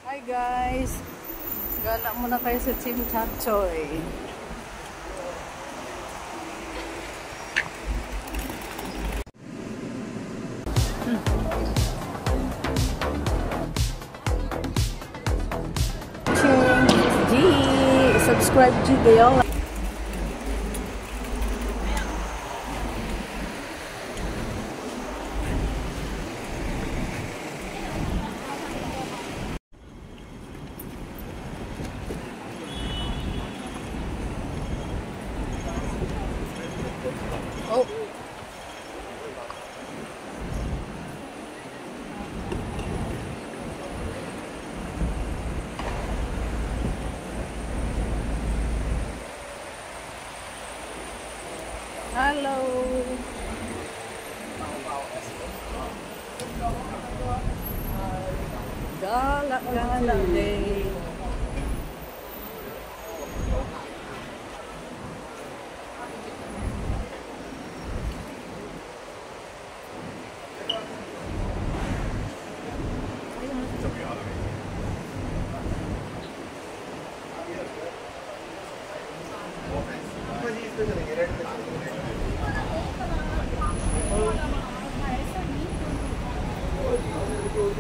Hi guys! Gala muna kayo sa Chimchachoy. G! Subscribe G Gayola. Oh. Hello. Gala day.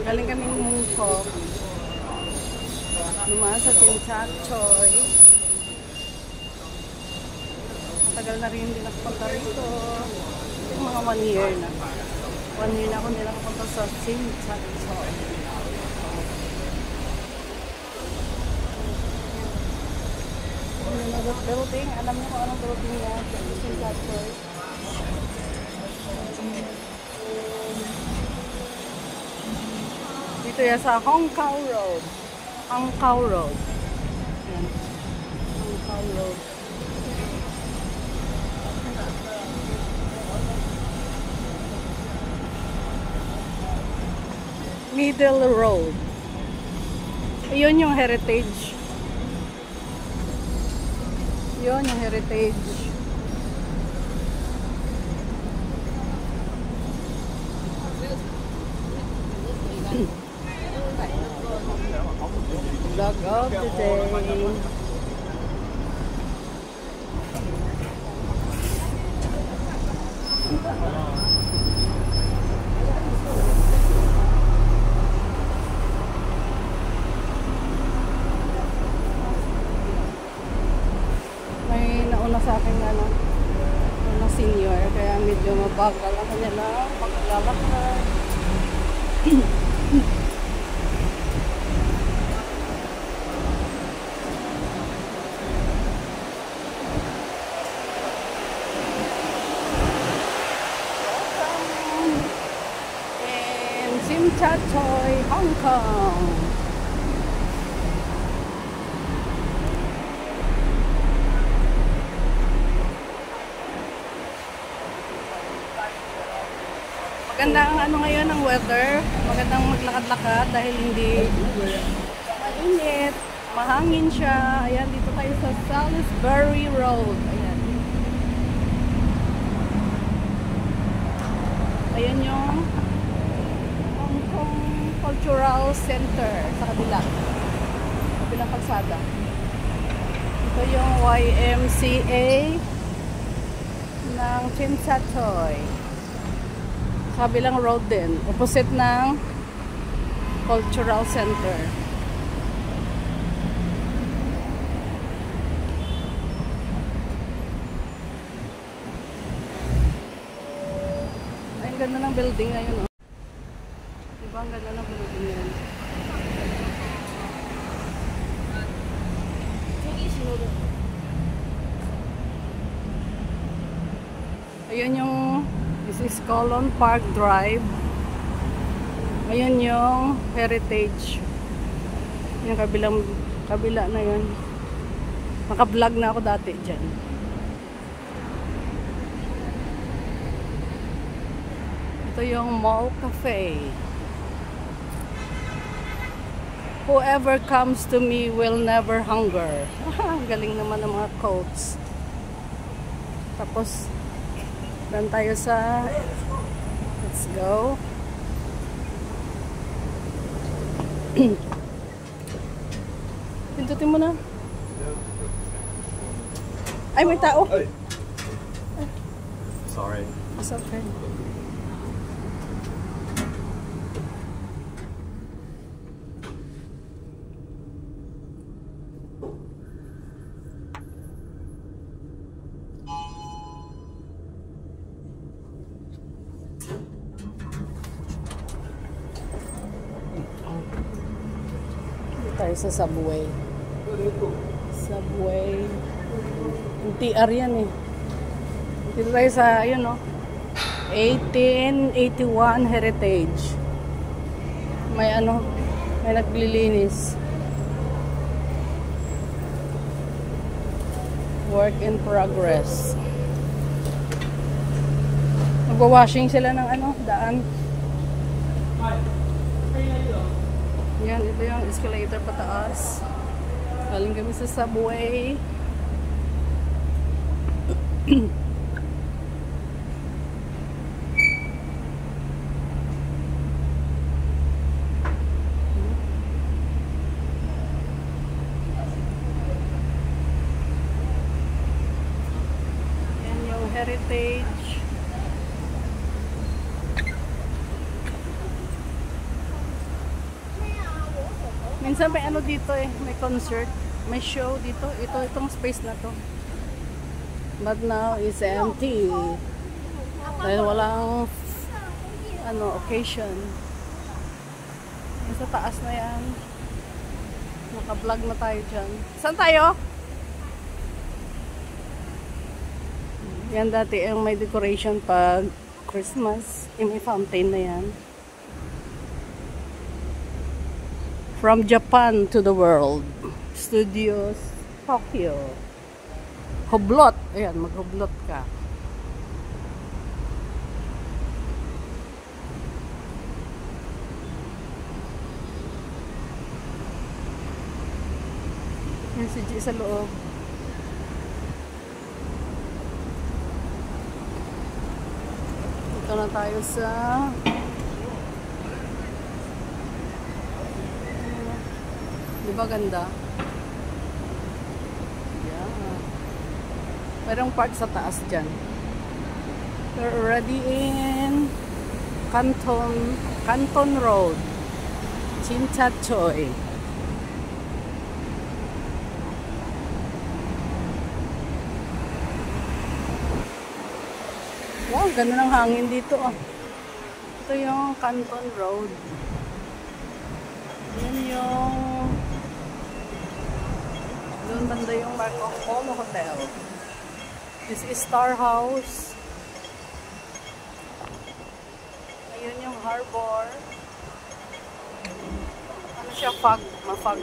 Galing kaming Mungkok. Lumaan sa Chimchachoy. Tagal na rin hindi nakapunta rito. Mga 1 year na. 1 year na ako hindi nakapunta sa Chimchachoy. Building. Alam niyo kung anong building niya sa Chimchachoy? Dito yan sa Hong Kong Road. Hong Kong Road. Yan. Hong Kong Road. Middle Road. Ayun yung heritage. Yun yung heritage. Vlog of the day. May nauna sa akin na senior, kaya medyo mabagal ako nila maglalakad. Chimchachoy, Hong Kong. Magandang ngayon ang weather. Magandang maglakad-lakad dahil hindi mainit. Mahangin siya. Ayan, dito tayo sa Salisbury Road. Ayan. Ayan yung Cultural Center sa kabilang kalsada. Ito yung YMCA ng Chimchachoy. Sa kabilang road din, opposite ng Cultural Center. Ay, ang ganda ng building ngayon. Diba ang ganda ng building yan? Ayun yung this is Colon Park Drive. Ayun yung heritage. Yung kabila na yun. Naka-vlog na ako dati dyan. Ito yung Mall Cafe. Whoever comes to me will never hunger. Ang galing naman ng mga quotes. Tapos, dan tayo sa let's go. Pindutin mo na. Ay, may tao. Sorry. It's okay. Tayo sa subway. Subway. Yung TR yan eh. Dito tayo sa, yun no, 1881 Heritage. May ano, may naglilinis. Work in progress. Nagwa-washing sila ng ano, daan. Yan, ito yung escalator pataas. Galing kami sa subway. Yan yung Heritage. Minsan may ano dito eh, may concert, may show dito. Itong space na to. But now it's empty. Dahil walang ano, occasion. Sa taas na yan. Naka-vlog na tayo dyan. Saan tayo? Yan dati yung may decoration pag Christmas. Yung may fountain na yan. From Japan to the world. Studios Tokyo. Hublot. Ayan, maghublot ka. Yan si G sa loob. Ito na tayo sa diba ganda? Yeah. Merong part sa taas dyan. We're already in Canton Road. Chinchachoy. Wow, ganda ng hangin dito. Oh. Ito yung Canton Road. Yan yung doon banda yung Marco Polo Hotel. This is Star House. Ayun yung harbor. Ano siya? Fog. Ma-fog.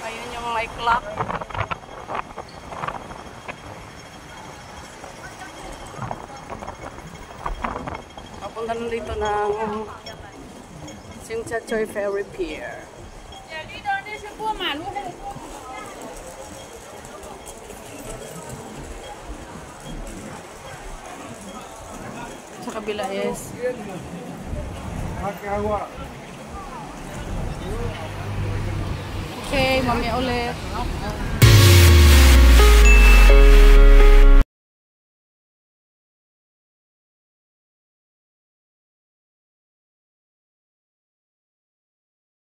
Ayun yung may clock. Papunta na dito ng Chinchachoy Ferry Pier. Sa kabila is okay, mamaya ulit.